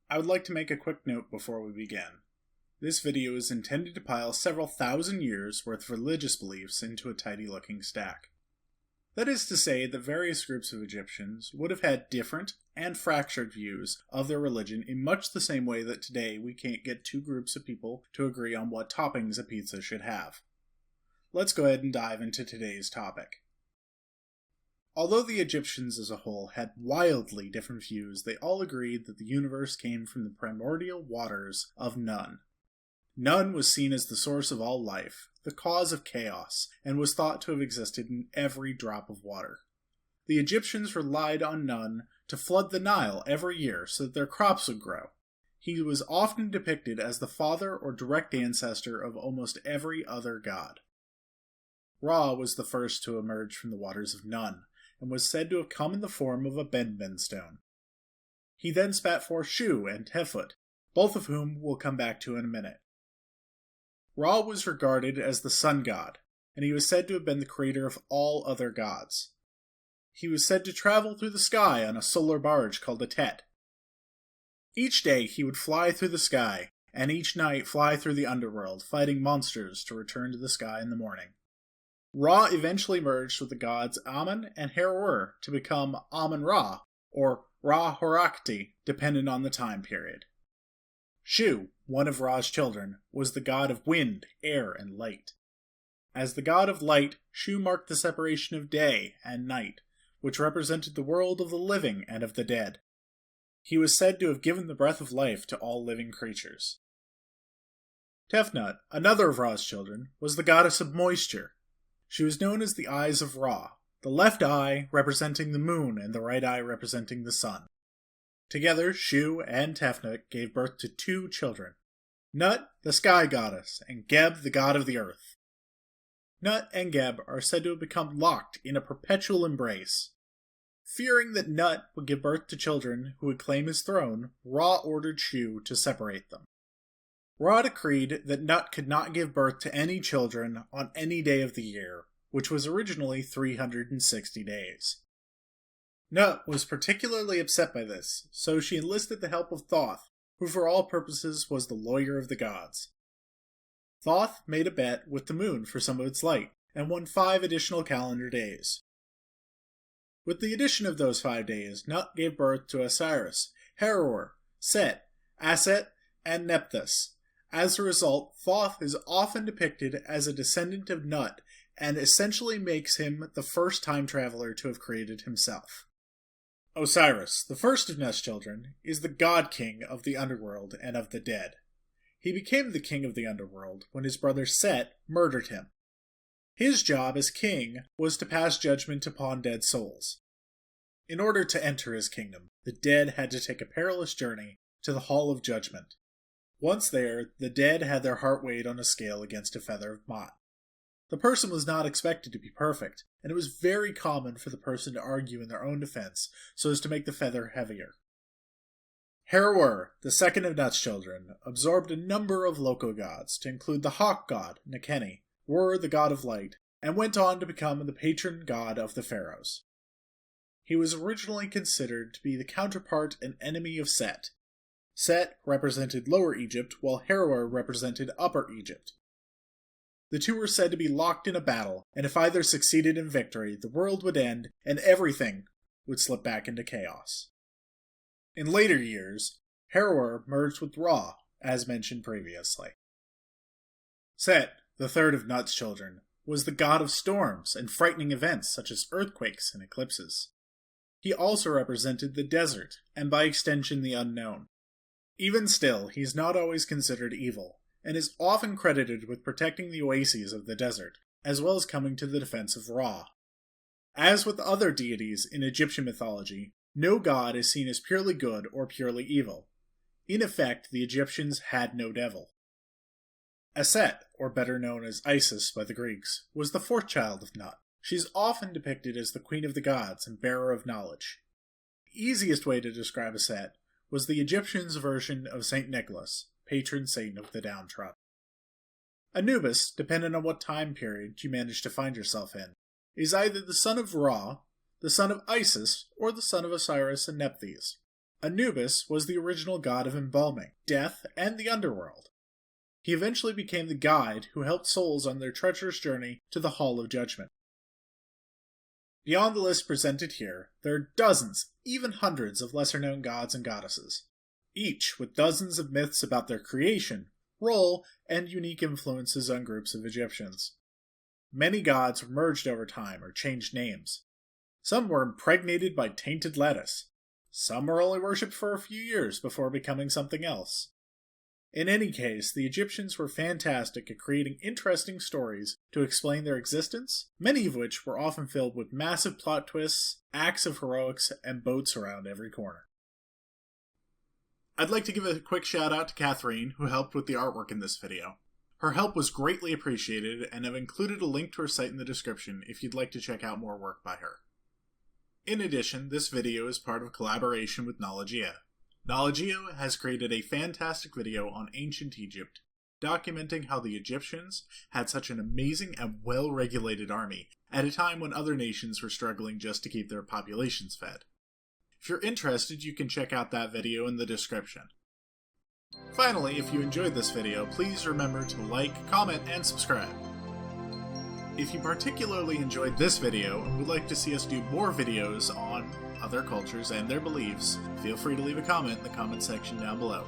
I would like to make a quick note before we begin. This video is intended to pile several thousand years worth of religious beliefs into a tidy-looking stack. That is to say that various groups of Egyptians would have had different and fractured views of their religion in much the same way that today we can't get two groups of people to agree on what toppings a pizza should have. Let's go ahead and dive into today's topic. Although the Egyptians as a whole had wildly different views, they all agreed that the universe came from the primordial waters of Nun. Nun was seen as the source of all life, the cause of chaos, and was thought to have existed in every drop of water. The Egyptians relied on Nun to flood the Nile every year so that their crops would grow. He was often depicted as the father or direct ancestor of almost every other god. Ra was the first to emerge from the waters of Nun, and was said to have come in the form of a benben stone. He then spat forth Shu and Tefnut, both of whom we'll come back to in a minute. Ra was regarded as the sun god, and he was said to have been the creator of all other gods. He was said to travel through the sky on a solar barge called a Tet. Each day he would fly through the sky, and each night fly through the underworld, fighting monsters to return to the sky in the morning. Ra eventually merged with the gods Amun and heru'ur to become amun-ra, or ra-horakhty, dependent on the time period. Shu, one of Ra's children, was the god of wind, air, and light. As the god of light, Shu marked the separation of day and night, which represented the world of the living and of the dead. He was said to have given the breath of life to all living creatures. Tefnut, another of Ra's children, was the goddess of moisture. She was known as the Eyes of Ra, the left eye representing the moon and the right eye representing the sun. Together, Shu and Tefnut gave birth to two children, Nut, the sky goddess, and Geb, the god of the earth. Nut and Geb are said to have become locked in a perpetual embrace. Fearing that Nut would give birth to children who would claim his throne, Ra ordered Shu to separate them. Ra decreed that Nut could not give birth to any children on any day of the year, which was originally 360 days. Nut was particularly upset by this, so she enlisted the help of Thoth, who for all purposes was the lawyer of the gods. Thoth made a bet with the moon for some of its light, and won 5 additional calendar days. With the addition of those 5 days, Nut gave birth to Osiris, heru'ur, Set, Aset, and Nephthys. As a result, Thoth is often depicted as a descendant of Nut, and essentially makes him the first time traveler to have created himself. Osiris, the first of Nut's children, is the god-king of the underworld and of the dead. He became the king of the underworld when his brother Set murdered him. His job as king was to pass judgment upon dead souls. In order to enter his kingdom, the dead had to take a perilous journey to the Hall of Judgment. Once there, the dead had their heart weighed on a scale against a feather of Mot. The person was not expected to be perfect, and it was very common for the person to argue in their own defense so as to make the feather heavier. heru'ur, the second of Nut's children, absorbed a number of local gods, to include the hawk god, Nekeni, Wur, the god of light, and went on to become the patron god of the pharaohs. He was originally considered to be the counterpart and enemy of Set. Set represented Lower Egypt, while heru'ur represented Upper Egypt. The two were said to be locked in a battle, and if either succeeded in victory, the world would end, and everything would slip back into chaos. In later years, heru'ur merged with Ra, as mentioned previously. Set, the third of Nut's children, was the god of storms and frightening events such as earthquakes and eclipses. He also represented the desert, and by extension the unknown. Even still, he is not always considered evil, and is often credited with protecting the oases of the desert, as well as coming to the defense of Ra. As with other deities in Egyptian mythology, no god is seen as purely good or purely evil. In effect, the Egyptians had no devil. Aset, or better known as Isis by the Greeks, was the fourth child of Nut. She is often depicted as the queen of the gods and bearer of knowledge. The easiest way to describe Aset was the Egyptians' version of St. Nicholas, patron saint of the downtrodden. Anubis, depending on what time period you manage to find yourself in, is either the son of Ra, the son of Isis, or the son of Osiris and Nephthys. Anubis was the original god of embalming, death, and the underworld. He eventually became the guide who helped souls on their treacherous journey to the Hall of Judgment. Beyond the list presented here, there are dozens, even hundreds of lesser-known gods and goddesses, each with dozens of myths about their creation, role, and unique influences on groups of Egyptians. Many gods were merged over time or changed names. Some were impregnated by tainted lettuce. Some were only worshipped for a few years before becoming something else. In any case, the Egyptians were fantastic at creating interesting stories to explain their existence, many of which were often filled with massive plot twists, acts of heroics, and boats around every corner. I'd like to give a quick shout out to Catherine, who helped with the artwork in this video. Her help was greatly appreciated, and I've included a link to her site in the description if you'd like to check out more work by her. In addition, this video is part of a collaboration with Mythology. Mythology has created a fantastic video on ancient Egypt, documenting how the Egyptians had such an amazing and well-regulated army at a time when other nations were struggling just to keep their populations fed. If you're interested, you can check out that video in the description. Finally, if you enjoyed this video, please remember to like, comment, and subscribe. If you particularly enjoyed this video and would like to see us do more videos on other cultures and their beliefs, feel free to leave a comment in the comment section down below.